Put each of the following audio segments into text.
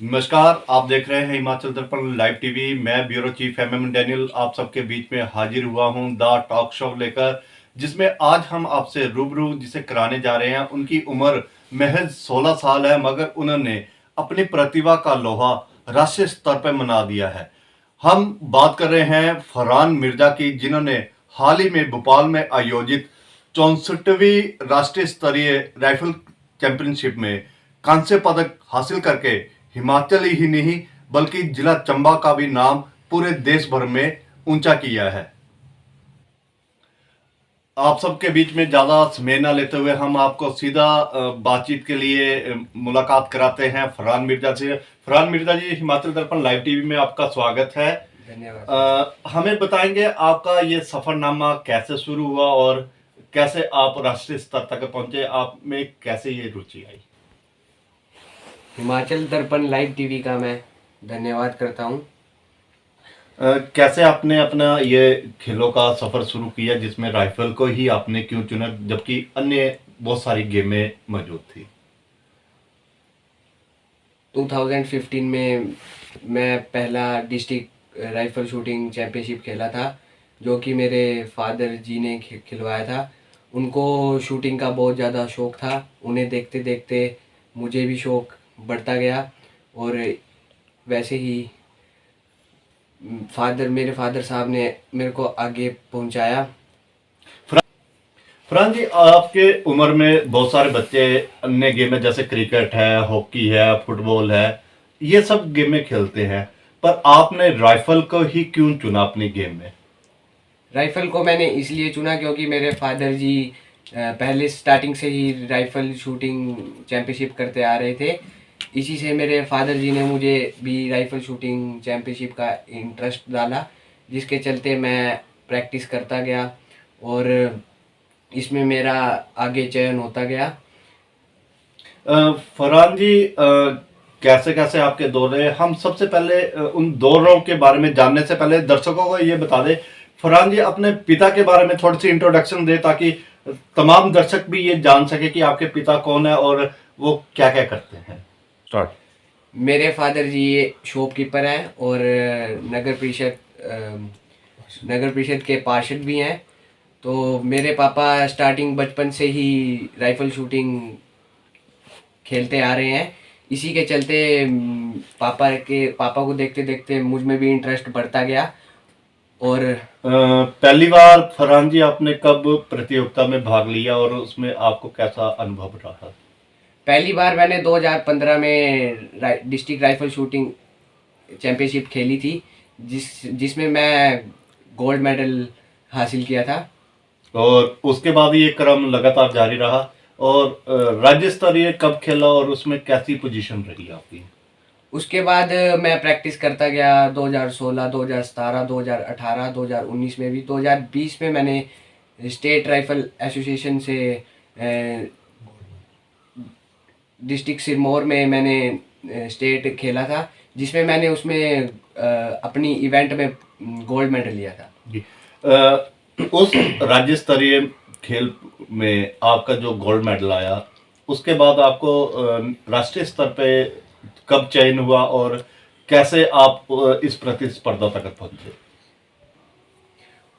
नमस्कार, आप देख रहे हैं हिमाचल दर्पण लाइव टीवी। मैं ब्यूरो चीफ डैनियल आप सबके बीच में हाजिर हुआ हूं द टॉक शो लेकर, जिसमें आज हम आपसे रूबरू जिसे कराने जा रहे हैं। उनकी उम्र महज 16 साल है, मगर उन्होंने अपनी प्रतिभा का लोहा राष्ट्रीय स्तर पर मना दिया है। हम बात कर रहे हैं फरहान मिर्जा की, जिन्होंने हाल ही में भोपाल में आयोजित 64वीं राष्ट्रीय स्तरीय राइफल चैंपियनशिप में कांस्य पदक हासिल करके हिमाचल ही नहीं बल्कि जिला चंबा का भी नाम पूरे देश भर में ऊंचा किया है। आप सबके बीच में ज्यादा समय न लेते हुए हम आपको सीधा बातचीत के लिए मुलाकात कराते हैं फरहान मिर्जा से। फरहान मिर्जा जी, हिमाचल दर्पण लाइव टीवी में आपका स्वागत है। धन्यवाद। हमें बताएंगे आपका ये सफरनामा कैसे शुरू हुआ और कैसे आप राष्ट्रीय स्तर तक पहुंचे, आप में कैसे ये रुचि आई? हिमाचल दर्पण लाइव टीवी का मैं धन्यवाद करता हूँ। कैसे आपने अपना ये खेलों का सफर शुरू किया, जिसमें राइफल को ही आपने क्यों चुना जबकि अन्य बहुत सारी गेमें मौजूद थी? 2015 में मैं पहला डिस्ट्रिक्ट राइफल शूटिंग चैंपियनशिप खेला था, जो कि मेरे फादर जी ने खिलवाया था। उनको शूटिंग का बहुत ज़्यादा शौक़ था। उन्हें देखते देखते मुझे भी शौक़ बढ़ता गया और वैसे ही मेरे फादर साहब ने मेरे को आगे पहुंचाया। फरहान जी, आपके उम्र में बहुत सारे बच्चे अन्य गेमें जैसे क्रिकेट है, हॉकी है, फुटबॉल है, ये सब गेमें खेलते हैं, पर आपने राइफल को ही क्यों चुना अपनी गेम में? राइफ़ल को मैंने इसलिए चुना क्योंकि मेरे फादर जी पहले स्टार्टिंग से ही राइफ़ल शूटिंग चैम्पियनशिप करते आ रहे थे। इसी से मेरे फादर जी ने मुझे भी राइफ़ल शूटिंग चैम्पियनशिप का इंटरेस्ट डाला, जिसके चलते मैं प्रैक्टिस करता गया और इसमें मेरा आगे चयन होता गया। फरहान जी, कैसे कैसे आपके दौर रहे? हम सबसे पहले उन दौरों के बारे में जानने से पहले दर्शकों को ये बता दें, फरहान जी अपने पिता के बारे में थोड़ी सी इंट्रोडक्शन दे, ताकि तमाम दर्शक भी ये जान सके कि आपके पिता कौन है और वो क्या क्या करते हैं। स्टार्ट। मेरे फादर जी शॉपकीपर हैं और नगर परिषद के पार्षद भी हैं। तो मेरे पापा स्टार्टिंग बचपन से ही राइफ़ल शूटिंग खेलते आ रहे हैं। इसी के चलते पापा को देखते देखते मुझ में भी इंटरेस्ट बढ़ता गया। और पहली बार फरहान जी आपने कब प्रतियोगिता में भाग लिया और उसमें आपको कैसा अनुभव रहा? पहली बार मैंने 2015 में डिस्ट्रिक्ट राइफ़ल शूटिंग चैम्पियनशिप खेली थी, जिसमें मैं गोल्ड मेडल हासिल किया था। और उसके बाद ये क्रम लगातार जारी रहा। और राज्य स्तरीय कब खेला और उसमें कैसी पोजीशन रही आपकी? उसके बाद मैं प्रैक्टिस करता गया। 2016, 2017, 2018, 2019 में भी। 2020 में मैंने स्टेट राइफ़ल एसोसिएशन से डिस्ट्रिक्ट सिरमौर में मैंने स्टेट खेला था, जिसमें मैंने उसमें अपनी इवेंट में गोल्ड मेडल लिया था। जी। उस राज्य स्तरीय खेल में आपका जो गोल्ड मेडल आया, उसके बाद आपको राष्ट्रीय स्तर पे कब चयन हुआ और कैसे आप इस प्रतिस्पर्धा तक पहुंचे?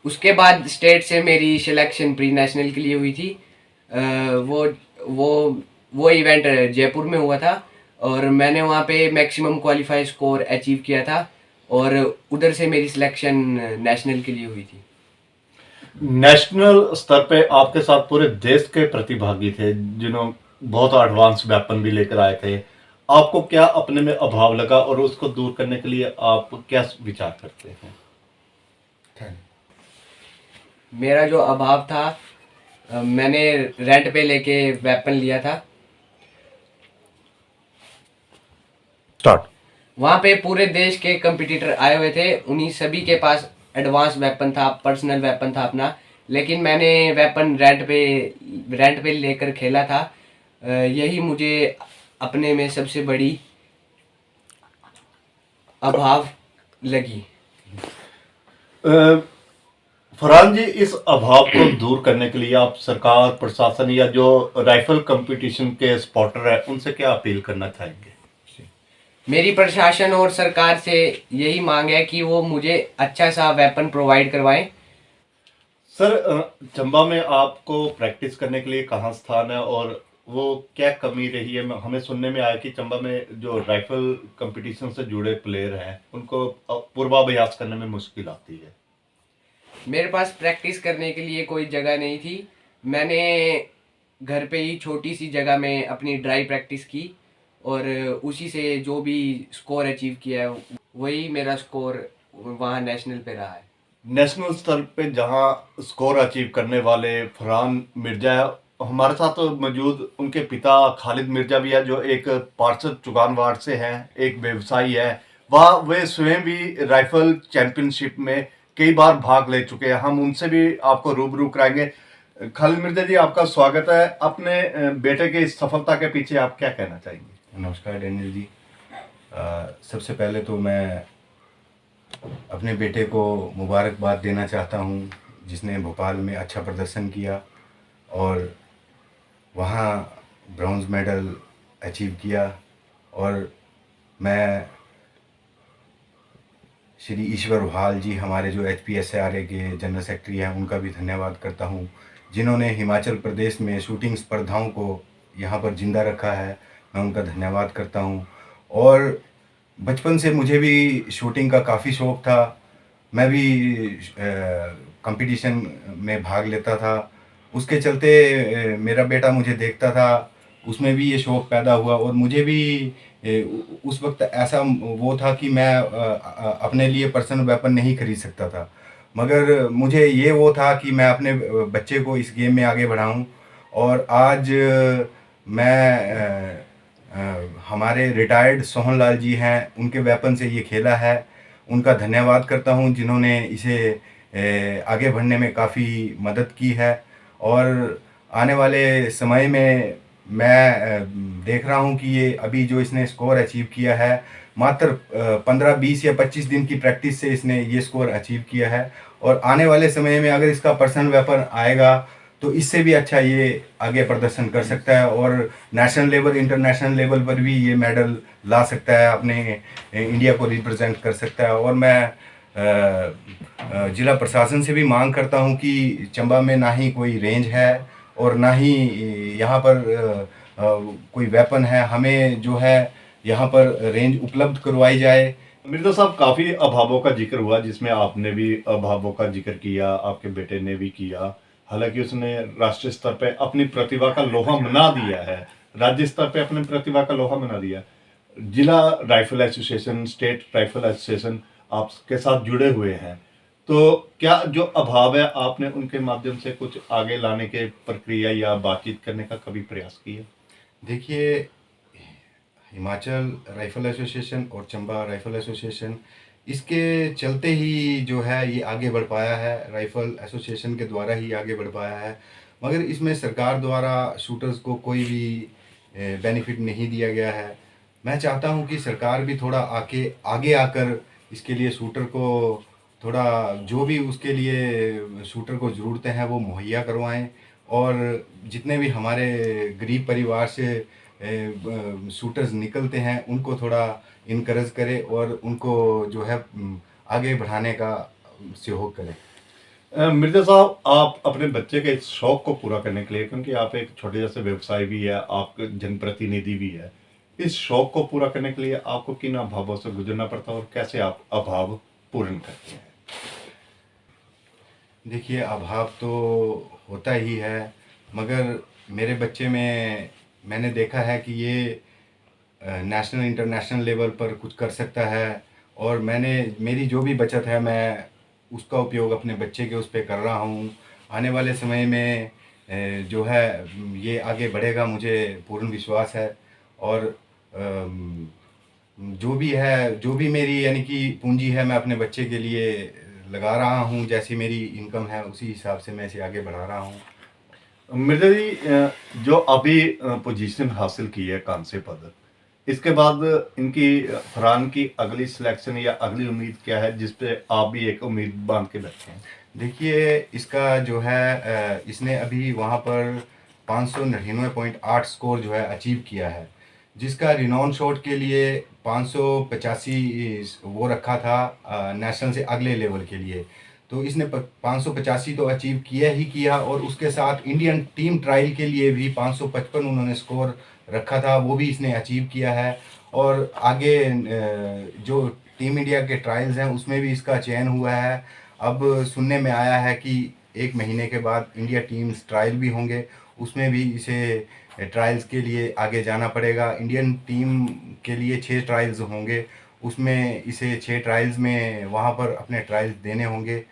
उसके बाद स्टेट से मेरी सिलेक्शन प्री नेशनल के लिए हुई थी। वो वो वो इवेंट जयपुर में हुआ था और मैंने वहाँ पे मैक्सिमम क्वालिफाई स्कोर अचीव किया था और उधर से मेरी सिलेक्शन नेशनल के लिए हुई थी। नेशनल स्तर पे आपके साथ पूरे देश के प्रतिभागी थे, जिन्होंने बहुत एडवांस वेपन भी लेकर आए थे। आपको क्या अपने में अभाव लगा और उसको दूर करने के लिए आप क्या विचार करते हैं? मेरा जो अभाव था, मैंने रेंट पे लेके वेपन लिया था। स्टार्ट। वहाँ पे पूरे देश के कंपटीटर आए हुए थे, उन्हीं सभी के पास एडवांस वेपन था, पर्सनल वेपन था अपना। लेकिन मैंने वेपन रेंट पे लेकर खेला था। यही मुझे अपने में सबसे बड़ी अभाव लगी। फरहान जी, इस अभाव को दूर करने के लिए आप सरकार, प्रशासन या जो राइफल कंपटीशन के स्पॉटर है, उनसे क्या अपील करना चाहेंगे? मेरी प्रशासन और सरकार से यही मांग है कि वो मुझे अच्छा सा वेपन प्रोवाइड करवाएं। सर, चंबा में आपको प्रैक्टिस करने के लिए कहाँ स्थान है और वो क्या कमी रही है? हमें सुनने में आया कि चंबा में जो राइफल कंपटीशन से जुड़े प्लेयर हैं उनको पूर्वाभ्यास करने में मुश्किल आती है। मेरे पास प्रैक्टिस करने के लिए कोई जगह नहीं थी। मैंने घर पे ही छोटी सी जगह में अपनी ड्राई प्रैक्टिस की और उसी से जो भी स्कोर अचीव किया है वही मेरा स्कोर वहाँ नेशनल पे रहा है। नेशनल स्तर पे जहां स्कोर अचीव करने वाले फरहान मिर्जा है, हमारे साथ तो मौजूद उनके पिता खालिद मिर्जा भी है, जो एक पार्षद चुगानवाड़ से हैं, एक व्यवसायी है। वह वे स्वयं भी राइफल चैंपियनशिप में कई बार भाग ले चुके हैं। हम उनसे भी आपको रूबरू कराएंगे। खालिद मिर्जा जी, आपका स्वागत है। अपने बेटे के इस सफलता के पीछे आप क्या कहना चाहेंगे? नमस्कार डैनियल जी। सबसे पहले तो मैं अपने बेटे को मुबारकबाद देना चाहता हूँ, जिसने भोपाल में अच्छा प्रदर्शन किया और वहाँ ब्रॉन्ज़ मेडल अचीव किया। और मैं श्री ईश्वर भाल जी, हमारे जो HPSRA के जनरल सेक्रेटरी हैं, उनका भी धन्यवाद करता हूँ, जिन्होंने हिमाचल प्रदेश में शूटिंग स्पर्धाओं को यहाँ पर ज़िंदा रखा है। मैं उनका धन्यवाद करता हूँ। और बचपन से मुझे भी शूटिंग का काफ़ी शौक़ था। मैं भी कंपटीशन में भाग लेता था। उसके चलते मेरा बेटा मुझे देखता था, उसमें भी ये शौक़ पैदा हुआ और मुझे भी उस वक्त ऐसा वो था कि मैं अपने लिए पर्सनल वेपन नहीं खरीद सकता था, मगर मुझे ये वो था कि मैं अपने बच्चे को इस गेम में आगे बढ़ाऊं। और आज मैं हमारे रिटायर्ड सोहन लाल जी हैं, उनके वेपन से ये खेला है। उनका धन्यवाद करता हूं, जिन्होंने इसे आगे बढ़ने में काफ़ी मदद की है। और आने वाले समय में मैं देख रहा हूं कि ये अभी जो इसने स्कोर अचीव किया है, मात्र 15, 20 या 25 दिन की प्रैक्टिस से इसने ये स्कोर अचीव किया है। और आने वाले समय में अगर इसका पर्सनल वेपन आएगा तो इससे भी अच्छा ये आगे प्रदर्शन कर सकता है और नेशनल लेवल, इंटरनेशनल लेवल पर भी ये मेडल ला सकता है, अपने इंडिया को रिप्रेजेंट कर सकता है। और मैं ज़िला प्रशासन से भी मांग करता हूं कि चंबा में ना ही कोई रेंज है और ना ही यहाँ पर कोई वेपन है। हमें जो है यहाँ पर रेंज उपलब्ध करवाई जाए। मिर्जा साहब, काफ़ी अभावों का जिक्र हुआ, जिसमें आपने भी अभावों का जिक्र किया, आपके बेटे ने भी किया। हालांकि उसने राष्ट्रीय स्तर पे अपनी प्रतिभा का लोहा मना दिया है, राज्य स्तर पे अपनी प्रतिभा का लोहा मना दिया। जिला rifle association, state rifle association आपके साथ जुड़े हुए हैं, तो क्या जो अभाव है आपने उनके माध्यम से कुछ आगे लाने के प्रक्रिया या बातचीत करने का कभी प्रयास किया? देखिए, हिमाचल राइफल एसोसिएशन और चंबा राइफल एसोसिएशन, इसके चलते ही जो है ये आगे बढ़ पाया है। राइफल एसोसिएशन के द्वारा ही आगे बढ़ पाया है, मगर इसमें सरकार द्वारा शूटर्स को कोई भी बेनिफिट नहीं दिया गया है। मैं चाहता हूं कि सरकार भी थोड़ा आगे आकर इसके लिए शूटर को थोड़ा जो भी उसके लिए शूटर को ज़रूरतें हैं वो मुहैया करवाएं। और जितने भी हमारे गरीब परिवार से शूटर्स निकलते हैं उनको थोड़ा इनकरेज करें और उनको जो है आगे बढ़ाने का सहयोग करें। मिर्जा साहब, आप अपने बच्चे के इस शौक को पूरा करने के लिए, क्योंकि आप एक छोटे जैसे व्यवसाय भी है, आप जनप्रतिनिधि भी है, इस शौक को पूरा करने के लिए आपको किन अभावों से गुजरना पड़ता है और कैसे आप अभाव पूर्ण करते हैं? देखिए, अभाव तो होता ही है, मगर मेरे बच्चे में मैंने देखा है कि ये नेशनल इंटरनेशनल लेवल पर कुछ कर सकता है। और मेरी जो भी बचत है मैं उसका उपयोग अपने बच्चे के उस पे कर रहा हूँ। आने वाले समय में जो है ये आगे बढ़ेगा, मुझे पूर्ण विश्वास है। और जो भी मेरी यानी कि पूंजी है, मैं अपने बच्चे के लिए लगा रहा हूँ। जैसी मेरी इनकम है उसी हिसाब से मैं इसे आगे बढ़ा रहा हूँ। मिर्जा जी, जो अभी पोजीशन हासिल की है, कांस्य पदक, इसके बाद इनकी फरहान की अगली सिलेक्शन या अगली उम्मीद क्या है, जिस पे आप भी एक उम्मीद बांध के बैठे हैं? देखिए, इसका जो है इसने अभी वहाँ पर 599.8 स्कोर जो है अचीव किया है, जिसका रिनॉन शॉट के लिए 585 वो रखा था नेशनल से अगले लेवल के लिए। तो इसने 585 तो अचीव किया ही किया, और उसके साथ इंडियन टीम ट्रायल के लिए भी 555 उन्होंने स्कोर रखा था, वो भी इसने अचीव किया है। और आगे जो टीम इंडिया के ट्रायल्स हैं उसमें भी इसका चयन हुआ है। अब सुनने में आया है कि 1 महीने के बाद इंडिया टीम्स ट्रायल भी होंगे, उसमें भी इसे ट्रायल्स के लिए आगे जाना पड़ेगा। इंडियन टीम के लिए 6 ट्रायल्स होंगे, उसमें इसे 6 ट्रायल्स में वहाँ पर अपने ट्रायल्स देने होंगे।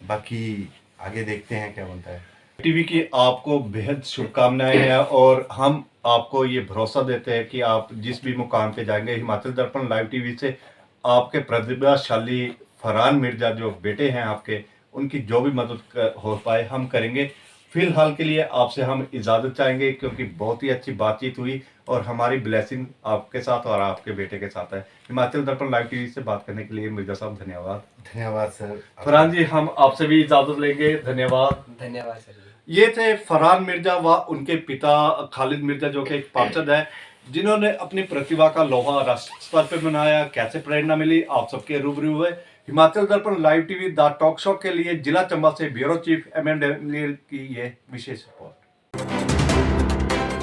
बाकी आगे देखते हैं क्या बनता है। टीवी की आपको बेहद शुभकामनाएं हैं और हम आपको ये भरोसा देते हैं कि आप जिस भी मुकाम पे जाएंगे, हिमाचल दर्पण लाइव टीवी से आपके प्रतिभाशाली फरहान मिर्जा जो बेटे हैं आपके, उनकी जो भी मदद हो पाए हम करेंगे। फिलहाल के लिए आपसे हम इजाज़त चाहेंगे क्योंकि बहुत ही अच्छी बातचीत हुई और हमारी ब्लेसिंग आपके साथ और आपके बेटे के साथ है। हिमाचल दर्पण लाइव टीवी से बात करने के लिए मिर्जा साहब धन्यवाद। धन्यवाद सर। फरहान जी, हम आपसे भी इजाज़त लेंगे। धन्यवाद। धन्यवाद सर जी। ये थे फरहान मिर्जा व उनके पिता खालिद मिर्जा जो कि एक पार्षद है, जिन्होंने अपनी प्रतिभा का लोहा राष्ट्र स्तर पर बनाया। कैसे प्रेरणा मिली आप सबके रूबरू हुए। हिमाचल दर्पण live TV the talk show के लिए जिला चंबा से ब्यूरो चीफ MM डैनियल की ये विशेष रिपोर्ट।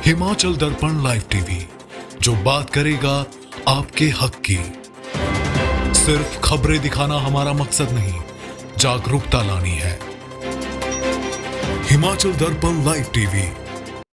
हिमाचल दर्पण लाइव टीवी, जो बात करेगा आपके हक की। सिर्फ खबरें दिखाना हमारा मकसद नहीं, जागरूकता लानी है। हिमाचल दर्पण लाइव टीवी